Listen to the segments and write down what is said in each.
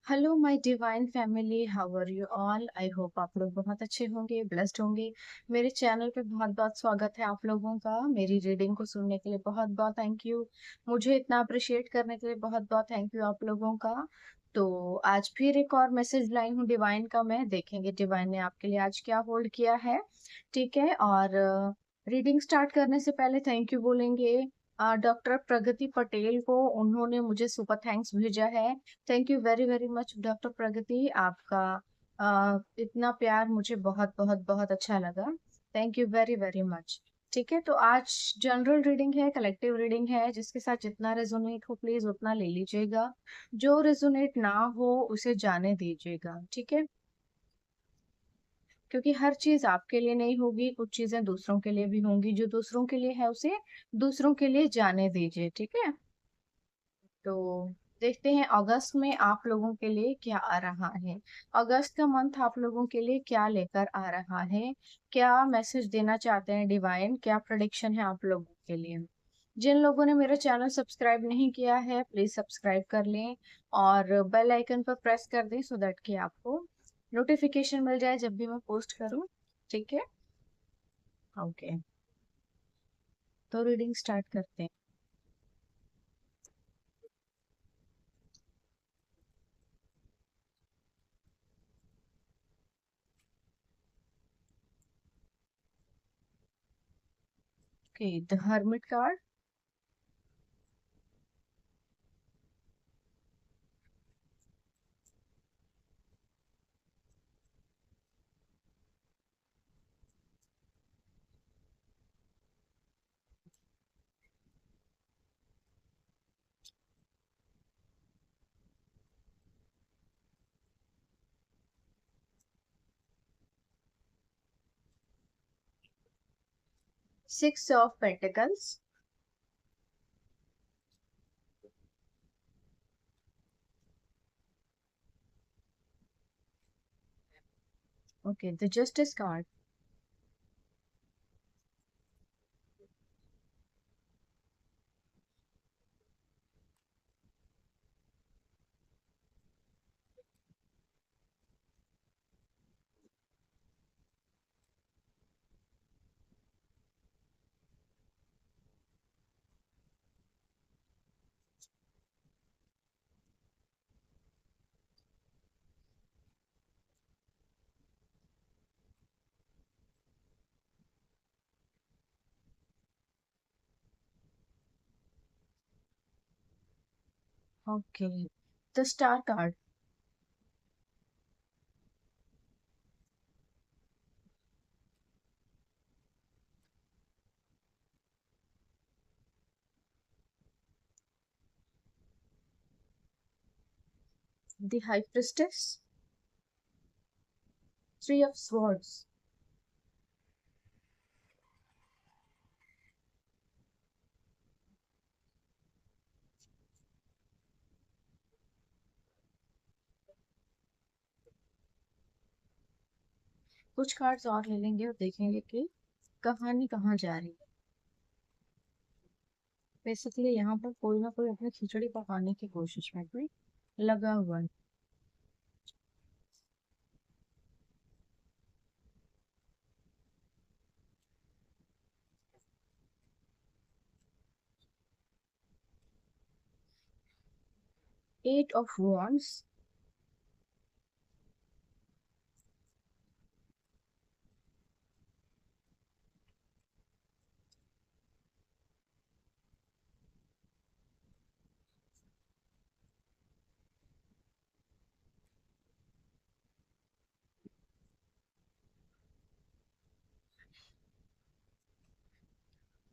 Hello my divine family, how are you all. I hope आप लोग बहुत अच्छे होंगे, ब्लेस्ड होंगे। मेरे चैनल पे बहुत बहुत स्वागत है आप लोगों का। मेरी रीडिंग को सुनने के लिए बहुत बहुत थैंक यू। मुझे इतना अप्रिशिएट करने के लिए बहुत बहुत थैंक यू आप लोगों का। तो आज फिर एक और मैसेज लाई हूँ डिवाइन का मैं। देखेंगे डिवाइन ने आपके लिए आज क्या होल्ड किया है। ठीक है। और रीडिंग स्टार्ट करने से पहले थैंक यू बोलेंगे डॉक्टर प्रगति पटेल को। उन्होंने मुझे सुपर थैंक्स भेजा है। Thank you very very much doctor Pragati. आपका इतना प्यार मुझे बहुत बहुत बहुत अच्छा लगा। Thank you very very much. ठीक है, तो आज जनरल रीडिंग है, कलेक्टिव रीडिंग है, जिसके साथ जितना रेजोनेट हो प्लीज उतना ले लीजिएगा। जो रेजोनेट ना हो उसे जाने दीजिएगा। ठीक है, क्योंकि हर चीज आपके लिए नहीं होगी, कुछ चीजें दूसरों के लिए भी होंगी। जो दूसरों के लिए है उसे दूसरों के लिए जाने दीजिए। ठीक है, तो देखते हैं अगस्त में आप लोगों के लिए क्या आ रहा है। अगस्त का मंथ आप लोगों के लिए क्या लेकर आ रहा है, क्या मैसेज देना चाहते हैं डिवाइन, क्या प्रेडिक्शन है आप लोगों के लिए। जिन लोगों ने मेरा चैनल सब्सक्राइब नहीं किया है प्लीज सब्सक्राइब कर लें और बेल आइकन पर प्रेस कर दें सो दैट कि आपको नोटिफिकेशन मिल जाए जब भी मैं पोस्ट करूं। ठीक है, ओके, तो रीडिंग स्टार्ट करते हैं। Okay, the hermit card. 6 of pentacles. Okay, the justice card. Okay, the star card. The high priestess. Three of swords. कुछ कार्ड्स और ले लेंगे और देखेंगे कि कहानी कहाँ जा रही है। बेसिकली यहाँ पर कोई ना कोई अपनी खिचड़ी पकाने की कोशिश में भी लगा हुआ है। Eight of wands.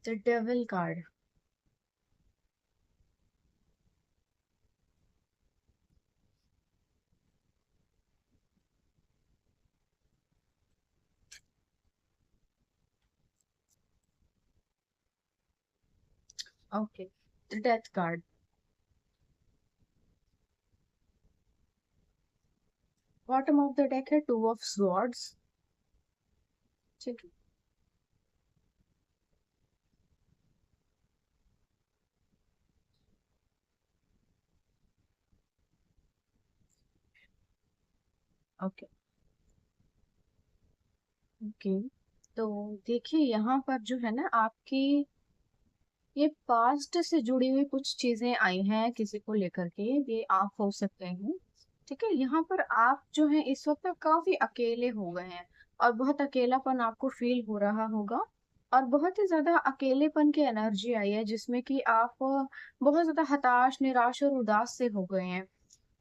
The devil card. Okay, the death card. Bottom of the deck है टू ऑफ स्वॉर्ड्स। ठीक है, ओके। ओके। तो देखिए यहाँ पर जो है ना आपकी ये पास्ट से जुड़ी हुई कुछ चीजें आई हैं किसी को लेकर के, ये आप हो सकते हैं। ठीक है, यहाँ पर आप जो है इस वक्त ना काफी अकेले हो गए हैं और बहुत अकेलापन आपको फील हो रहा होगा और बहुत ही ज्यादा अकेलेपन की एनर्जी आई है जिसमें कि आप बहुत ज्यादा हताश, निराश और उदास से हो गए हैं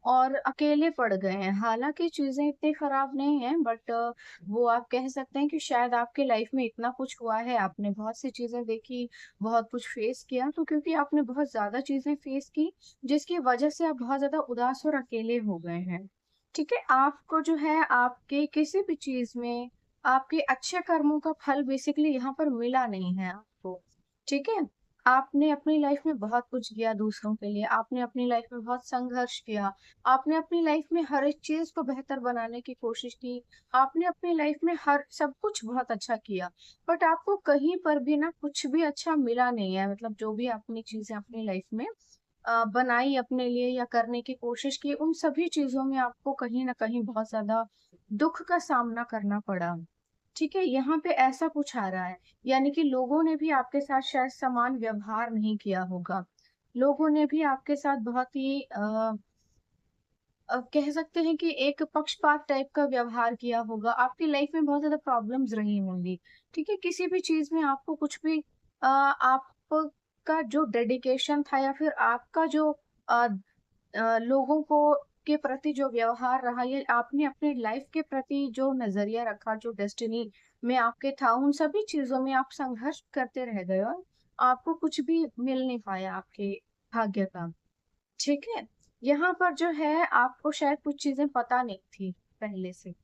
और अकेले पड़ गए हैं। हालांकि चीजें इतनी खराब नहीं है, बट वो आप कह सकते हैं कि शायद आपके लाइफ में इतना कुछ हुआ है, आपने बहुत सी चीजें देखी, बहुत कुछ फेस किया, तो क्योंकि आपने बहुत ज्यादा चीजें फेस की जिसकी वजह से आप बहुत ज्यादा उदास और अकेले हो गए हैं। ठीक है, आपको जो है आपके किसी भी चीज में आपके अच्छे कर्मों का फल बेसिकली यहाँ पर मिला नहीं है आपको। ठीक है, आपने अपनी लाइफ में बहुत कुछ किया दूसरों के लिए, आपने अपनी लाइफ में बहुत संघर्ष किया, आपने अपनी लाइफ में हर एक चीज को बेहतर बनाने की कोशिश की, आपने अपनी लाइफ में हर सब कुछ बहुत अच्छा किया, बट आपको कहीं पर भी ना कुछ भी अच्छा मिला नहीं है। मतलब जो भी आपने चीजें अपनी लाइफ में बनाई अपने लिए या करने की कोशिश की, उन सभी चीजों में आपको कहीं ना कहीं बहुत ज्यादा दुख का सामना करना पड़ा। ठीक है, यहाँ पे ऐसा कुछ आ रहा है, यानी कि लोगों ने भी आपके साथ शायद समान व्यवहार नहीं किया होगा। लोगों ने भी आपके साथ बहुत ही कह सकते हैं कि एक पक्षपात टाइप का व्यवहार किया होगा। आपकी लाइफ में बहुत ज्यादा प्रॉब्लम्स रही होंगी। ठीक है, किसी भी चीज में आपको कुछ भी आपका जो डेडिकेशन था या फिर आपका जो लोगों को के प्रति जो व्यवहार रहा, ये आपने अपने लाइफ के प्रति जो नजरिया रखा, जो डेस्टिनी में आपके था, उन सभी चीजों में आप संघर्ष करते रह गए और आपको कुछ भी मिल नहीं पाया आपके भाग्य का। ठीक है, यहाँ पर जो है आपको शायद कुछ चीजें पता नहीं थी पहले से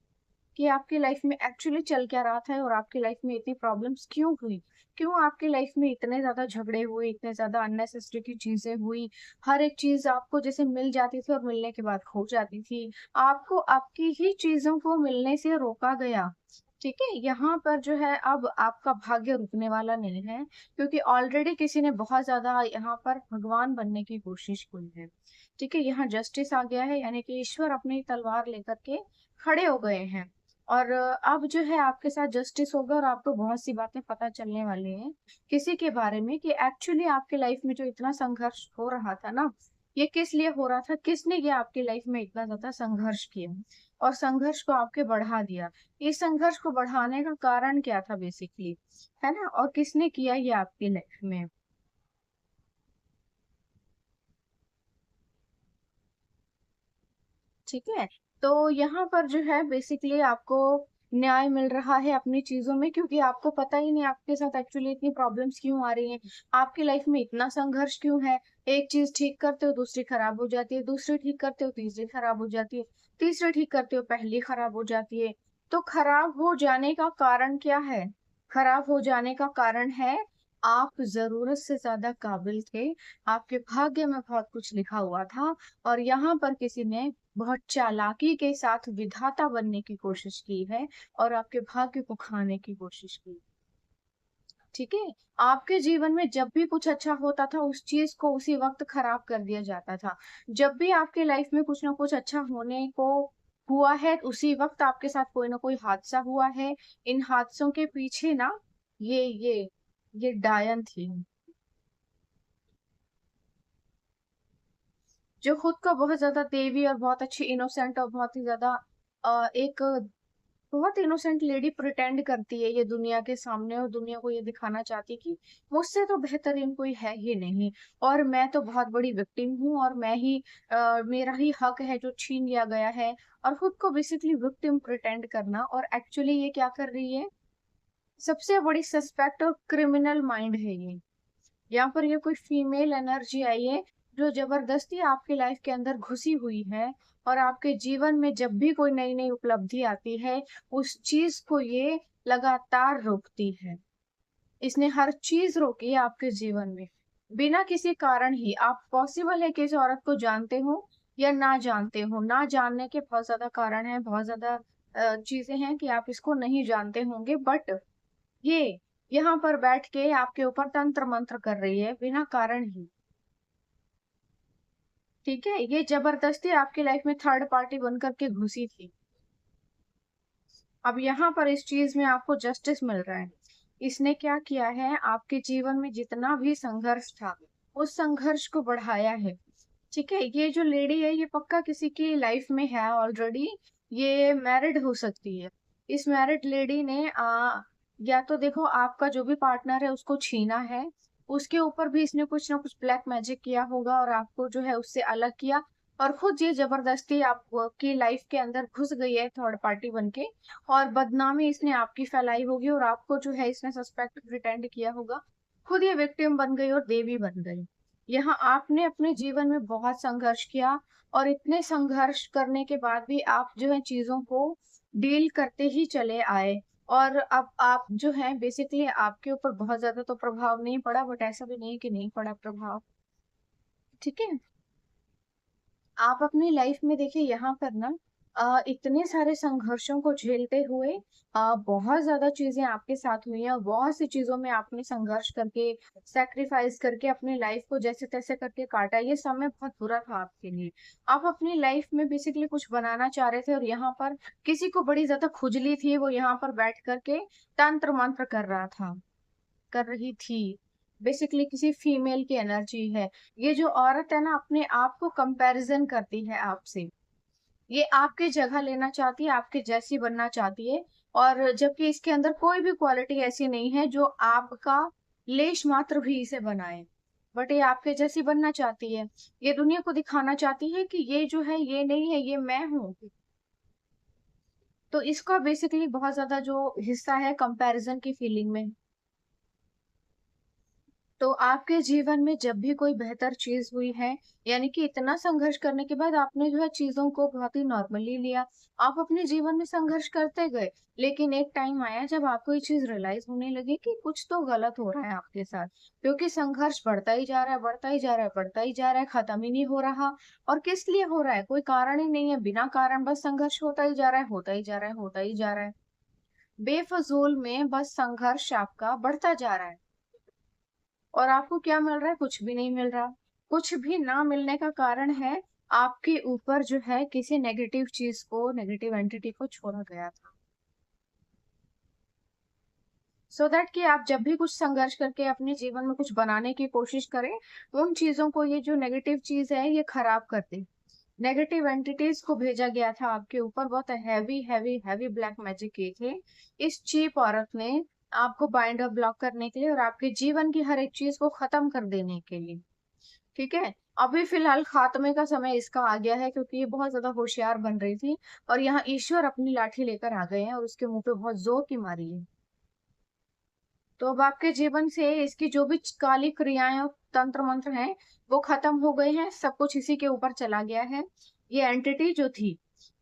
कि आपकी लाइफ में एक्चुअली चल क्या रहा था और आपकी लाइफ में इतनी प्रॉब्लम्स क्यों हुई, क्यों आपकी लाइफ में इतने ज्यादा झगड़े हुए, इतने ज्यादा अननेसेसरी की चीजें हुई। हर एक चीज आपको जैसे मिल जाती थी और मिलने के बाद खो जाती थी, आपको आपकी ही चीजों को मिलने से रोका गया। ठीक है, यहाँ पर जो है अब आपका भाग्य रुकने वाला नहीं है, क्योंकि ऑलरेडी किसी ने बहुत ज्यादा यहाँ पर भगवान बनने की कोशिश की है। ठीक है, यहाँ जस्टिस आ गया है, यानी कि ईश्वर अपनी तलवार लेकर के खड़े हो गए हैं और अब जो है आपके साथ जस्टिस होगा और आपको बहुत सी बातें पता चलने वाली हैं किसी के बारे में कि एक्चुअली आपके लाइफ में जो इतना संघर्ष हो रहा था ना, ये किस लिए हो रहा था, किसने ये आपकी लाइफ में इतना ज्यादा संघर्ष किया और संघर्ष को आपके बढ़ा दिया। इस संघर्ष को बढ़ाने का कारण क्या था बेसिकली, है ना, और किसने किया ये आपकी लाइफ में। ठीक है, तो यहाँ पर जो है बेसिकली आपको न्याय मिल रहा है अपनी चीजों में, क्योंकि आपको पता ही नहीं आपके साथ एक्चुअली इतनी प्रॉब्लम्स क्यों आ रही हैं, आपकी लाइफ में इतना संघर्ष क्यों है। एक चीज ठीक करते हो दूसरी खराब हो जाती है, दूसरी ठीक करते हो तीसरी खराब हो जाती है, तीसरी ठीक करते हो पहली खराब हो जाती है। तो खराब हो जाने का कारण क्या है? खराब हो जाने का कारण है आप जरूरत से ज्यादा काबिल थे, आपके भाग्य में बहुत कुछ लिखा हुआ था और यहाँ पर किसी ने बहुत चालाकी के साथ विधाता बनने की कोशिश की है और आपके भाग्य को खाने की कोशिश की। ठीक है, आपके जीवन में जब भी कुछ अच्छा होता था उस चीज को उसी वक्त खराब कर दिया जाता था। जब भी आपके लाइफ में कुछ ना कुछ अच्छा होने को हुआ है उसी वक्त आपके साथ कोई ना कोई हादसा हुआ है। इन हादसों के पीछे ना ये डायन थी जो खुद को बहुत ज्यादा देवी और बहुत अच्छी इनोसेंट और बहुत ही ज्यादा एक बहुत इनोसेंट लेडी प्रिटेंड करती है ये दुनिया के सामने और दुनिया को ये दिखाना चाहती है कि मुझसे तो बेहतरीन कोई है ही नहीं और मैं तो बहुत बड़ी विक्टिम हूँ और मैं ही मेरा ही हक है जो छीन लिया गया है। और खुद को बेसिकली विक्टिम प्रिटेंड करना, और एक्चुअली ये क्या कर रही है, सबसे बड़ी सस्पेक्ट और क्रिमिनल माइंड है ये। यहाँ पर ये कोई फीमेल एनर्जी आई है जो जबरदस्ती आपकी लाइफ के अंदर घुसी हुई है और आपके जीवन में जब भी कोई नई नई उपलब्धि आती है उस चीज को ये लगातार रोकती है। इसने हर चीज रोकी है आपके जीवन में बिना किसी कारण ही। आप पॉसिबल है कि इस औरत को जानते हो या ना जानते हो, ना जानने के बहुत ज्यादा कारण है, बहुत ज्यादा चीजें हैं कि आप इसको नहीं जानते होंगे, बट ये यहाँ पर बैठ के आपके ऊपर तंत्र मंत्र कर रही है बिना कारण ही। ठीक है, ये जबरदस्ती आपकी लाइफ में थर्ड पार्टी बन करके घुसी थी। अब यहाँ पर इस चीज में आपको जस्टिस मिल रहा है। इसने क्या किया है, आपके जीवन में जितना भी संघर्ष था उस संघर्ष को बढ़ाया है। ठीक है, ये जो लेडी है ये पक्का किसी की लाइफ में है ऑलरेडी, ये मैरिड हो सकती है। इस मैरिड लेडी ने या तो देखो आपका जो भी पार्टनर है उसको छीना है, उसके ऊपर भी इसने कुछ ना कुछ ब्लैक मैजिक किया होगा और आपको जो है उससे अलग किया, और खुद ये जबरदस्ती आपकी लाइफ के अंदर घुस गई है थर्ड पार्टी बन के, और बदनामी इसने आपकी फैलाई होगी और आपको जो है इसने सस्पेक्ट प्रिटेंड किया होगा। खुद ये विक्टिम बन गई और देवी बन गई। यहाँ आपने अपने जीवन में बहुत संघर्ष किया, और इतने संघर्ष करने के बाद भी आप जो है चीजों को डील करते ही चले आए। और अब आप जो है बेसिकली आपके ऊपर बहुत ज्यादा तो प्रभाव नहीं पड़ा, बट ऐसा भी नहीं कि नहीं पड़ा प्रभाव। ठीक है, आप अपनी लाइफ में देखिए यहाँ पर ना इतने सारे संघर्षों को झेलते हुए बहुत ज्यादा चीजें आपके साथ हुई हैं, और बहुत सी चीजों में आपने संघर्ष करके, सैक्रिफाइस करके अपनी लाइफ को जैसे तैसे करके काटा। ये समय बहुत बुरा था आपके लिए। आप अपनी लाइफ में बेसिकली कुछ बनाना चाह रहे थे, और यहाँ पर किसी को बड़ी ज्यादा खुजली थी, वो यहाँ पर बैठ करके तंत्र मंत्र कर रहा था, कर रही थी। बेसिकली किसी फीमेल की एनर्जी है। ये जो औरत है ना अपने आप को कंपैरिजन करती है आपसे, ये आपकी जगह लेना चाहती है, आपके जैसी बनना चाहती है, और जबकि इसके अंदर कोई भी क्वालिटी ऐसी नहीं है जो आपका लेश मात्र भी इसे बनाए, बट ये आपके जैसी बनना चाहती है। ये दुनिया को दिखाना चाहती है कि ये जो है ये नहीं है, ये मैं हूँ। तो इसका बेसिकली बहुत ज्यादा जो हिस्सा है कंपैरिजन की फीलिंग में। तो आपके जीवन में जब भी कोई बेहतर चीज हुई है, यानी कि इतना संघर्ष करने के बाद आपने जो है चीजों को बहुत ही नॉर्मली लिया। आप अपने जीवन में संघर्ष करते गए, लेकिन एक टाइम आया जब आपको ये चीज रियलाइज होने लगी कि कुछ तो गलत हो रहा है आपके साथ, क्योंकि संघर्ष बढ़ता ही जा रहा है, बढ़ता ही जा रहा है, बढ़ता ही जा रहा है, खत्म ही नहीं हो रहा। और किस लिए हो रहा है, कोई कारण ही नहीं है, बिना कारण बस संघर्ष होता ही जा रहा है, होता ही जा रहा है, होता ही जा रहा है। बेफजूल में बस संघर्ष आपका बढ़ता जा रहा है, और आपको क्या मिल रहा है, कुछ भी नहीं मिल रहा। कुछ भी ना मिलने का कारण है आपके ऊपर जो है किसी नेगेटिव चीज को, नेगेटिव एंटिटी को छोड़ा गया था। सो दैट कि आप जब भी कुछ संघर्ष करके अपने जीवन में कुछ बनाने की कोशिश करें, उन चीजों को ये जो नेगेटिव चीज है ये खराब कर दे। नेगेटिव एंटिटीज को भेजा गया था आपके ऊपर, बहुत heavy heavy heavy black magic किए थे इस चीप औरत ने, आपको बाइंड अप ब्लॉक करने के लिए और आपके जीवन की हर एक चीज को खत्म कर देने के लिए। ठीक है, अभी फिलहाल खात्मे का समय इसका आ गया है, क्योंकि ये बहुत ज्यादा होशियार बन रही थी, और यहाँ ईश्वर अपनी लाठी लेकर आ गए हैं और उसके मुंह पे बहुत जोर की मारी है। तो अब आपके जीवन से इसकी जो भी काली क्रियाएं और तंत्र मंत्र हैं वो खत्म हो गए हैं, सब कुछ इसी के ऊपर चला गया है। ये एंटिटी जो थी,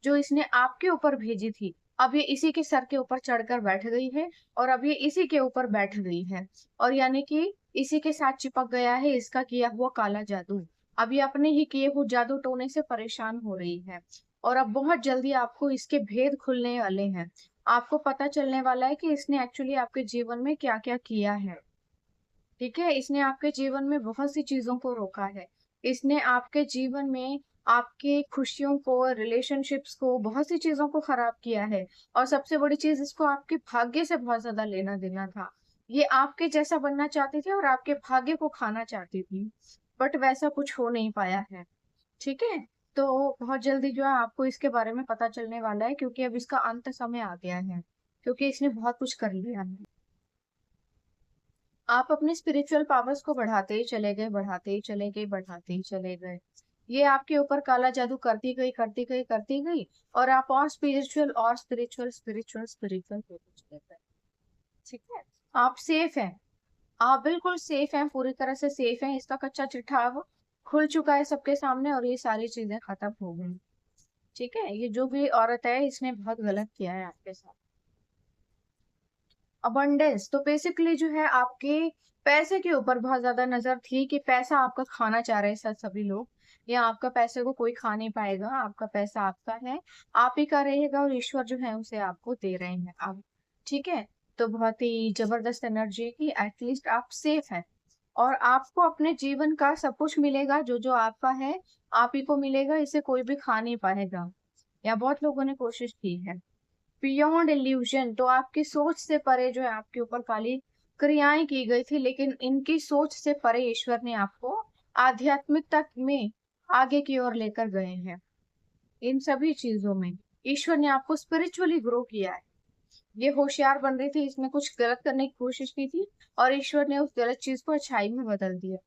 जो इसने आपके ऊपर भेजी थी, अब ये इसी के सर के ऊपर चढ़कर बैठ गई है, और अब ये इसी के ऊपर बैठ गई है, और यानी कि इसी के साथ चिपक गया है इसका किया हुआ काला जादू। अब ये अपने ही किए हुए जादू टोने से परेशान हो रही है, और अब बहुत जल्दी आपको इसके भेद खुलने वाले हैं। आपको पता चलने वाला है कि इसने एक्चुअली आपके जीवन में क्या क्या किया है। ठीक है, इसने आपके जीवन में बहुत सी चीजों को रोका है। इसने आपके जीवन में आपके खुशियों को, रिलेशनशिप्स को, बहुत सी चीजों को खराब किया है। और सबसे बड़ी चीज, इसको आपके भाग्य से बहुत ज्यादा लेना देना था। ये आपके जैसा बनना चाहती थी और आपके भाग्य को खाना चाहती थी, बट वैसा कुछ हो नहीं पाया है। ठीक है, तो बहुत जल्दी जो है आपको इसके बारे में पता चलने वाला है, क्योंकि अब इसका अंत समय आ गया है, क्योंकि इसने बहुत कुछ कर लिया है। आप अपने स्पिरिचुअल पावर्स को बढ़ाते ही चले गए, बढ़ाते ही चले गए, बढ़ाते ही चले गए। ये आपके ऊपर काला जादू करती गई, करती गई, करती गई, और आप और स्पिरिचुअल और स्पिरिचुअल स्पिरिचुअल स्पिरिचुअल होते चले गए। ठीक है, आप सेफ हैं, आप बिल्कुल सेफ हैं, पूरी तरह से सेफ हैं। इसका कच्चा चिट्ठा अब खुल चुका है सबके सामने, और ये सारी चीजें खत्म हो गई। ठीक है, ये जो भी औरत है इसने बहुत गलत किया है आपके साथ। अबंडेंस तो बेसिकली जो है आपके पैसे के ऊपर बहुत ज्यादा नजर थी, कि पैसा आपका खाना चाह रहे हैं सभी लोग, या आपका पैसे को कोई खा नहीं पाएगा, आपका पैसा आपका है, आप ही का रहेगा, और ईश्वर जो है उसे आपको दे रहे हैं आप। ठीक है, तो बहुत ही जबरदस्त एनर्जी की, एटलीस्ट आप सेफ हैं, और आपको अपने जीवन का सब कुछ मिलेगा, जो जो आपका है आप ही को मिलेगा, इसे कोई भी खा नहीं पाएगा, या बहुत लोगों ने कोशिश की है। बियॉन्ड इल्यूजन, तो आपकी सोच से परे जो है आपके ऊपर काली क्रियाएं की गई थी, लेकिन इनकी सोच से परे ईश्वर ने आपको आध्यात्मिकता में आगे की ओर लेकर गए हैं। इन सभी चीजों में ईश्वर ने आपको स्पिरिचुअली ग्रो किया है। ये होशियार बन रही थी, इसने कुछ गलत करने की कोशिश की थी और ईश्वर ने उस गलत चीज को अच्छाई में बदल दिया।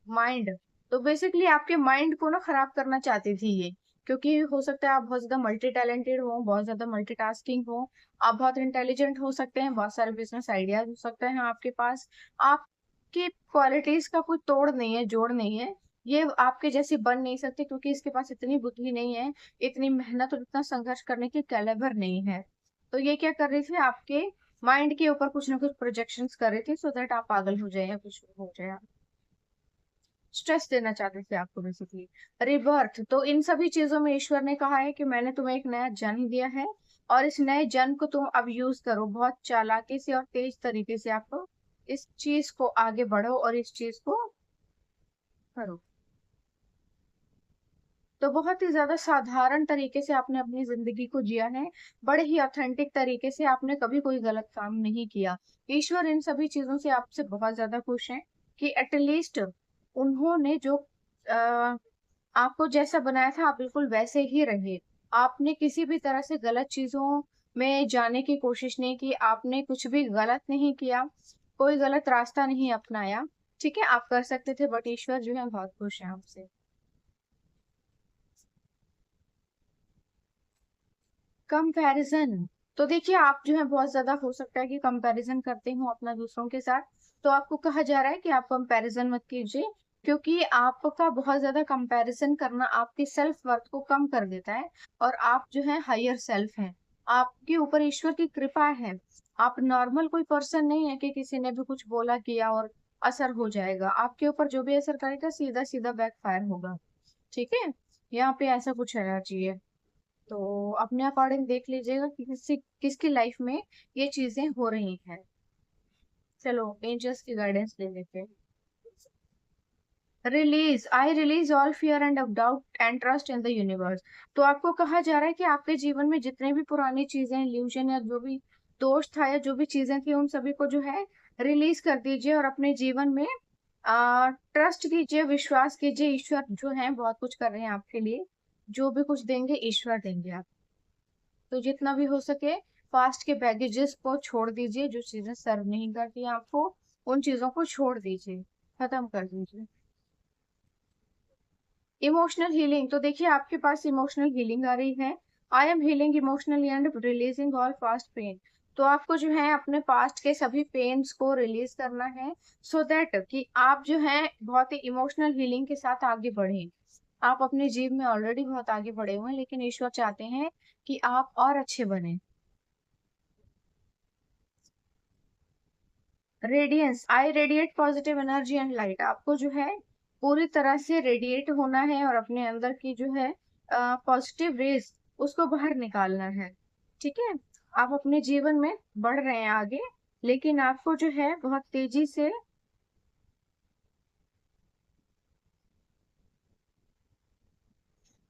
माइंड, तो बेसिकली आपके माइंड को ना खराब करना चाहती थी ये, क्योंकि हो सकता है आप बहुत ज्यादा मल्टी टैलेंटेड हो, बहुत ज्यादा मल्टीटास्किंग हो, आप बहुत इंटेलिजेंट हो सकते हैं, बहुत सारे बिजनेस आइडियाज हो सकते हैं आपके पास। आपकी क्वालिटीज का कोई तोड़ नहीं है, जोड़ नहीं है। ये आपके जैसी बन नहीं सकती, क्योंकि इसके पास इतनी बुद्धि नहीं है, इतनी मेहनत और इतना संघर्ष करने की कैलिबर नहीं है। तो ये क्या कर रही थी, आपके माइंड के ऊपर कुछ ना कुछ प्रोजेक्शंस कर रही थी, सो दैट आप पागल हो जाए या कुछ हो जाए। स्ट्रेस देना चाहते थे आपको बेसिकली। रिबर्थ, तो इन सभी चीजों में ईश्वर ने कहा है कि मैंने तुम्हें एक नया जन्म दिया है और इस नए जन्म को तुम अब यूज करो, बहुत चालाकी से और तेज तरीके से आपको इस चीज को आगे बढ़ो और इस चीज को करो। तो बहुत ही ज्यादा साधारण तरीके से आपने अपनी जिंदगी को जिया है, बड़े ही ऑथेंटिक तरीके से, आपने कभी कोई गलत काम नहीं किया। ईश्वर इन सभी चीजों से आपसे बहुत ज्यादा खुश है कि एटलीस्ट उन्होंने जो आपको जैसा बनाया था आप बिल्कुल वैसे ही रहे। आपने किसी भी तरह से गलत चीजों में जाने की कोशिश नहीं की, आपने कुछ भी गलत नहीं किया, कोई गलत रास्ता नहीं अपनाया। ठीक है, आप कर सकते थे, बट ईश्वर जो है बहुत खुश है आपसे। कंपैरिजन, तो देखिए आप जो है बहुत ज्यादा हो सकता है कि कंपैरिजन करते हो अपना दूसरों के साथ। तो आपको कहा जा रहा है कि आप कंपैरिजन मत कीजिए, क्योंकि आपका बहुत ज्यादा कंपैरिजन करना आपके सेल्फ वर्थ को कम कर देता है। और आप जो है हायर सेल्फ हैं, आपके ऊपर ईश्वर की कृपा है। आप नॉर्मल कोई पर्सन नहीं है कि किसी ने भी कुछ बोला किया और असर हो जाएगा। आपके ऊपर जो भी असर करेगा सीधा सीधा बैकफायर होगा। ठीक है, यहाँ पे ऐसा कुछ रहना चाहिए। तो अपने अकॉर्डिंग देख लीजिएगा कि किसकी लाइफ में ये चीजें हो रही हैं। चलो एंजल्स की गाइडेंस ले लेते हैं। Release all fear and doubt and trust in the universe. तो आपको कहा जा रहा है कि आपके जीवन में जितने भी पुरानी चीजें, इल्यूजन या जो भी दोष था या जो भी चीजें थी, उन सभी को जो है रिलीज कर दीजिए और अपने जीवन में ट्रस्ट कीजिए, विश्वास कीजिए। ईश्वर जो है बहुत कुछ कर रहे हैं आपके लिए, जो भी कुछ देंगे ईश्वर देंगे आप। तो जितना भी हो सके पास्ट के बैगेजेस को छोड़ दीजिए, जो चीजें सर्व नहीं करती हैं आपको, उन चीजों को छोड़ दीजिए, खत्म कर दीजिए। इमोशनल हीलिंग, तो देखिए आपके पास इमोशनल हीलिंग आ रही है। I am healing emotionally and releasing all past pain. तो आपको जो है अपने पास्ट के सभी पेन्स को रिलीज करना है, सो दैट कि आप जो है बहुत ही इमोशनल हीलिंग के साथ आगे बढ़े। आप अपने जीवन में ऑलरेडी बहुत आगे बढ़े हुए हैं, लेकिन ईश्वर चाहते हैं कि आप और अच्छे बने। Radiance, I radiate positive energy and light. आपको जो है पूरी तरह से रेडिएट होना है और अपने अंदर की जो है पॉजिटिव रेज उसको बाहर निकालना है। ठीक है, आप अपने जीवन में बढ़ रहे हैं आगे, लेकिन आपको जो है बहुत तेजी से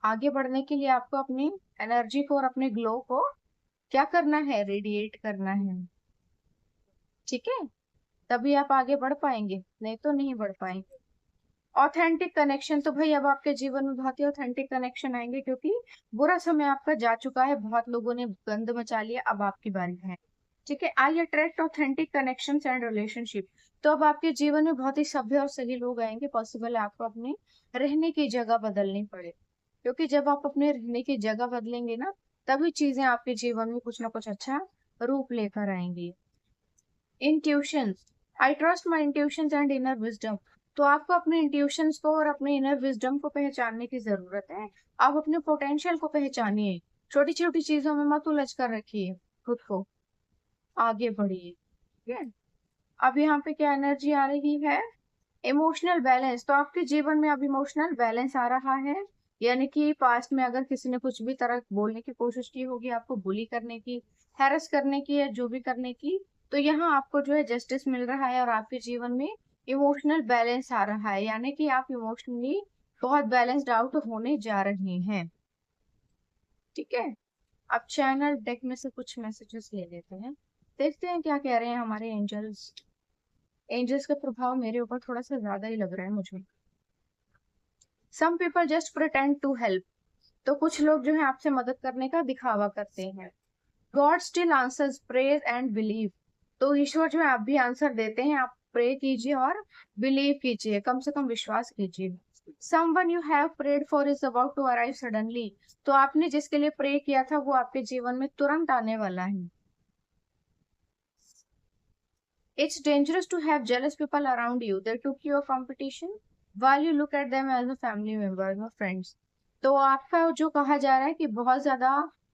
आगे बढ़ने के लिए आपको अपनी एनर्जी को और अपने ग्लो को क्या करना है, रेडिएट करना है। ठीक है, तभी आप आगे बढ़ पाएंगे, नहीं तो नहीं बढ़ पाएंगे। ऑथेंटिक कनेक्शन, तो भाई अब आपके जीवन में बहुत ही ऑथेंटिक कनेक्शन आएंगे, क्योंकि बुरा समय आपका जा चुका है, बहुत लोगों ने गंद मचा लिया, अब आपकी बारी है। ठीक है, I attract authentic connections and relationship. तो अब आपके जीवन में बहुत ही सभ्य और सही लोग आएंगे। पॉसिबल है आपको अपने रहने की जगह बदलनी पड़े, क्योंकि जब आप अपने रहने की जगह बदलेंगे ना, तभी चीजें आपके जीवन में कुछ ना कुछ अच्छा रूप लेकर आएंगी। Intuitions, I trust my intuitions and inner wisdom. तो आपको अपने इंट्यूशंस को और अपने इनर विजडम को पहचानने की जरूरत है। आप अपने पोटेंशियल को पहचानिए, छोटी छोटी चीजों में मत उलझ कर रखिए खुद को, आगे बढ़िए। ठीक है, अब यहाँ पे क्या एनर्जी आ रही है, इमोशनल बैलेंस। तो आपके जीवन में अब इमोशनल बैलेंस आ रहा है, यानी कि पास्ट में अगर किसी ने कुछ भी तरह बोलने की कोशिश की होगी, आपको बुली करने की, हैरेस करने की, या जो भी करने की, तो यहाँ आपको जो है जस्टिस मिल रहा है और आपके जीवन में इमोशनल बैलेंस आ रहा है, यानी कि आप इमोशनली बहुत बैलेंस्ड आउट होने जा रहे हैं। ठीक है, अब चैनल डेक में से कुछ मैसेजेस ले लेते हैं, देखते हैं क्या कह रहे हैं हमारे एंजल्स। एंजल्स का प्रभाव मेरे ऊपर थोड़ा सा ज्यादा ही लग रहा है मुझे। Some people just pretend to help, तो कुछ लोग जो है आपसे मदद करने का दिखावा करते हैं। God still answers prayer and believe, तो ईश्वर जो है आप भी आंसर देते हैं, आप प्रे कीजिए और बिलीव कीजिए, कम से कम विश्वास कीजिए। Someone you have prayed for is about to arrive suddenly, तो आपने जिसके लिए प्रे किया था वो आपके जीवन में तुरंत आने वाला है। It's dangerous to have jealous people around you. They took your competition while you look at them as a family member or friends. तो आपका जो कहा जा रहा है कि बहुत ज्यादा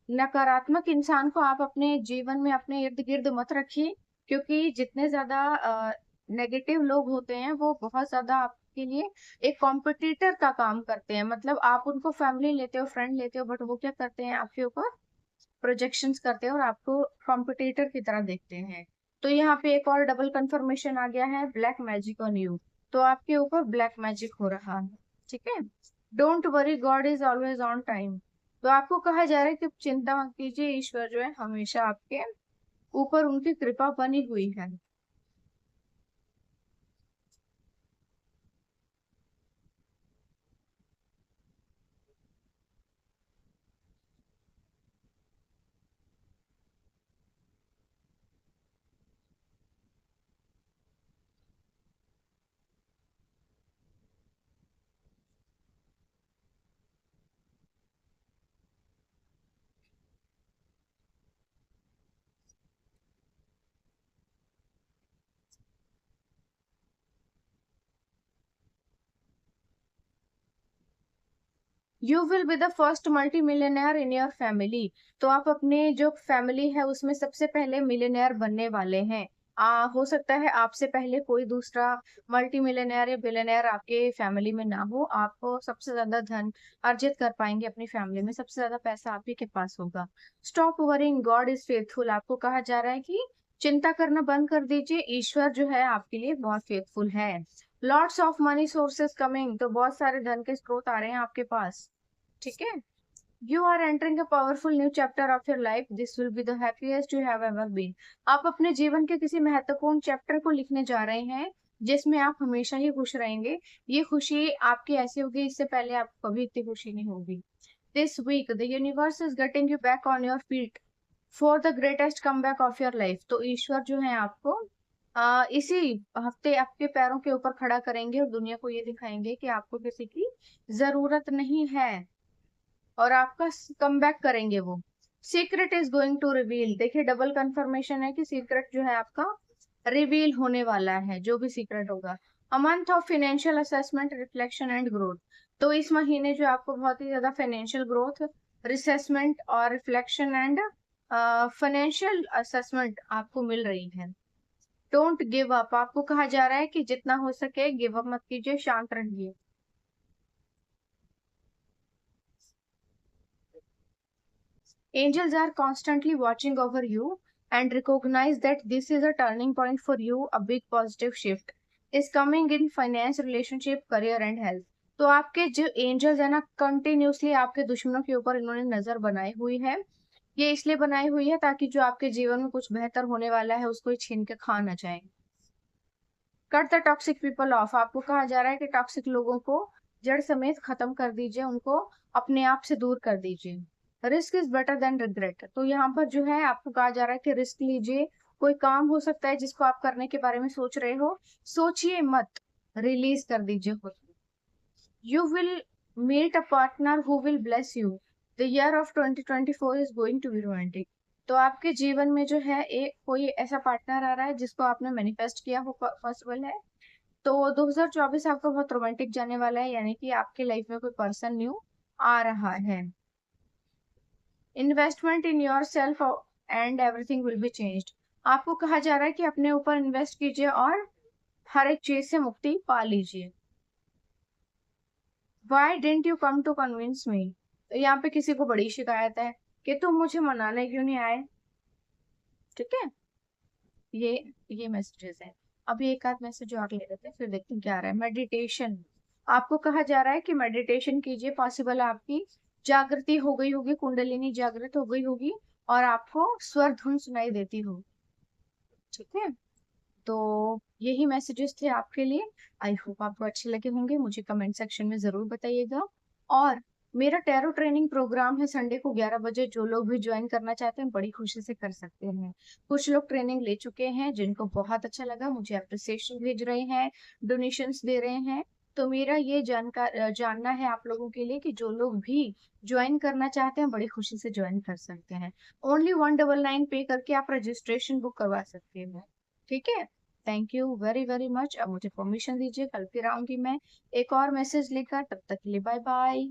नकारात्मक इंसान को आप अपने जीवन में अपने इर्द गिर्द मत रखिए, क्योंकि जितने ज्यादा नेगेटिव लोग होते हैं वो बहुत ज्यादा आपके लिए एक कॉम्पिटिटर का काम करते हैं। मतलब आप उनको फैमिली लेते हो, फ्रेंड लेते हो, बट वो क्या करते हैं आपके ऊपर प्रोजेक्शंस करते हैं और आपको कॉम्पिटिटर की तरह देखते हैं। तो यहाँ पे एक और डबल कंफर्मेशन आ गया है, ब्लैक मैजिक ऑन यू, तो आपके ऊपर ब्लैक मैजिक हो रहा है। ठीक है, don't worry God is always on time, तो आपको कहा जा रहा है कि चिंता मत कीजिए, ईश्वर जो है हमेशा आपके ऊपर उनकी कृपा बनी हुई है। You will be the first multi millionaire in your family, तो आप अपने जो फैमिली है उसमें सबसे पहले मिलियनेयर बनने वाले हैं। हो सकता है आपसे पहले कोई दूसरा मल्टी मिलियनेयर या बिलियनेयर आपके फैमिली में ना हो, आप सबसे ज्यादा धन अर्जित कर पाएंगे, अपनी फैमिली में सबसे ज्यादा पैसा आप ही के पास होगा। Stop worrying, God is faithful, आपको कहा जा रहा है कि चिंता करना बंद कर दीजिए, ईश्वर जो है आपके लिए बहुत फेथफुल है। Lots of money sources coming, तो बहुत सारे धन के स्रोत आ रहे हैं आपके पास। ठीक है, you are entering a powerful new chapter of your life, this will be the happiest you have ever been, आप अपने जीवन के किसी महत्वपूर्ण चैप्टर को लिखने जा रहे हैं जिसमें आप हमेशा ही खुश रहेंगे। ये खुशी आपकी ऐसी होगी, इससे पहले आपको कभी इतनी खुशी नहीं होगी। This week the universe is getting you back on your feet for the greatest comeback of your life, तो ईश्वर जो है आपको इसी हफ्ते आपके पैरों के ऊपर खड़ा करेंगे और दुनिया को ये दिखाएंगे कि आपको किसी की जरूरत नहीं है और आपका कम बैक करेंगे वो। Secret is going to reveal, देखिए डबल कंफर्मेशन है कि सीक्रेट जो है आपका रिवील होने वाला है, जो भी सीक्रेट होगा। A month of financial assessment, reflection and growth, तो इस महीने जो आपको बहुत ही ज्यादा फाइनेंशियल ग्रोथ, रिसेसमेंट और रिफ्लेक्शन एंड फाइनेंशियल असेसमेंट आपको मिल रही है। डोंट गिव अप, आपको कहा जा रहा है कि जितना हो सके गिव अप मत कीजिए, शांत रहिए। Angels are constantly watching over you and recognize that this is a turning point for you. A big positive shift is coming in finance, relationship, career and health. तो आपके जो एंजल्स है ना, continuously आपके दुश्मनों के ऊपर इन्होंने नजर बनाई हुई है। ये इसलिए बनाई हुई है ताकि जो आपके जीवन में कुछ बेहतर होने वाला है उसको छीन के खा ना जाए। Cut the toxic people of, आपको कहा जा रहा है कि टॉक्सिक लोगों को जड़ समेत खत्म कर दीजिए, उनको अपने आप से दूर कर दीजिए। Risk is better than regret, तो यहाँ पर जो है आपको कहा जा रहा है कि रिस्क लीजिए, कोई काम हो सकता है जिसको आप करने के बारे में सोच रहे हो, सोचिए मत, रिलीज कर दीजिए खुद। You will meet a partner who will bless you, the year of 2024 is going to be romantic, तो आपके जीवन में जो है एक कोई ऐसा पार्टनर आ रहा है जिसको आपने मैनिफेस्ट किया हो, पॉसिबल है। तो 2024 आपका बहुत रोमांटिक जाने वाला है, यानी कि आपकी लाइफ में कोई पर्सन न्यू आ रहा है। Investment in your self and everything will be changed, आपको कहा जा रहा है कि अपने ऊपर इन्वेस्ट कीजिए और हर एक चीज से मुक्ति पा लीजिए। Why don't you come to convince me, तो यहाँ पे किसी को बड़ी शिकायत है कि तुम मुझे मनाने क्यों नहीं आए। ठीक है, ये ये मैसेजेस है। अभी एक आध मैसेज और ले लेते हैं फिर देखते हैं क्या आ रहा है। मेडिटेशन, आपको कहा जा रहा है कि मेडिटेशन कीजिए, पॉसिबल है आपकी जागृति हो गई होगी, कुंडलिनी जागृत हो गई होगी और आपको स्वर धुन सुनाई देती हो। ठीक है, तो यही मैसेजेस थे आपके लिए। आई होप आपको अच्छे लगे होंगे, मुझे कमेंट सेक्शन में जरूर बताइएगा। और मेरा टैरो ट्रेनिंग प्रोग्राम है संडे को 11 बजे, जो लोग भी ज्वाइन करना चाहते हैं बड़ी खुशी से कर सकते हैं। कुछ लोग ट्रेनिंग ले चुके हैं जिनको बहुत अच्छा लगा, मुझे अप्रिसिएशन भेज रहे हैं, डोनेशंस दे रहे हैं। तो मेरा ये जानना है आप लोगों के लिए कि जो लोग भी ज्वाइन करना चाहते हैं बड़ी खुशी से ज्वाइन कर सकते हैं। ओनली 199 पे करके आप रजिस्ट्रेशन बुक करवा सकते हैं। ठीक है, thank you very very much. अब मुझे परमिशन दीजिए, कल फिर आऊंगी मैं एक और मैसेज लेकर। तब तक के लिए बाय बाय।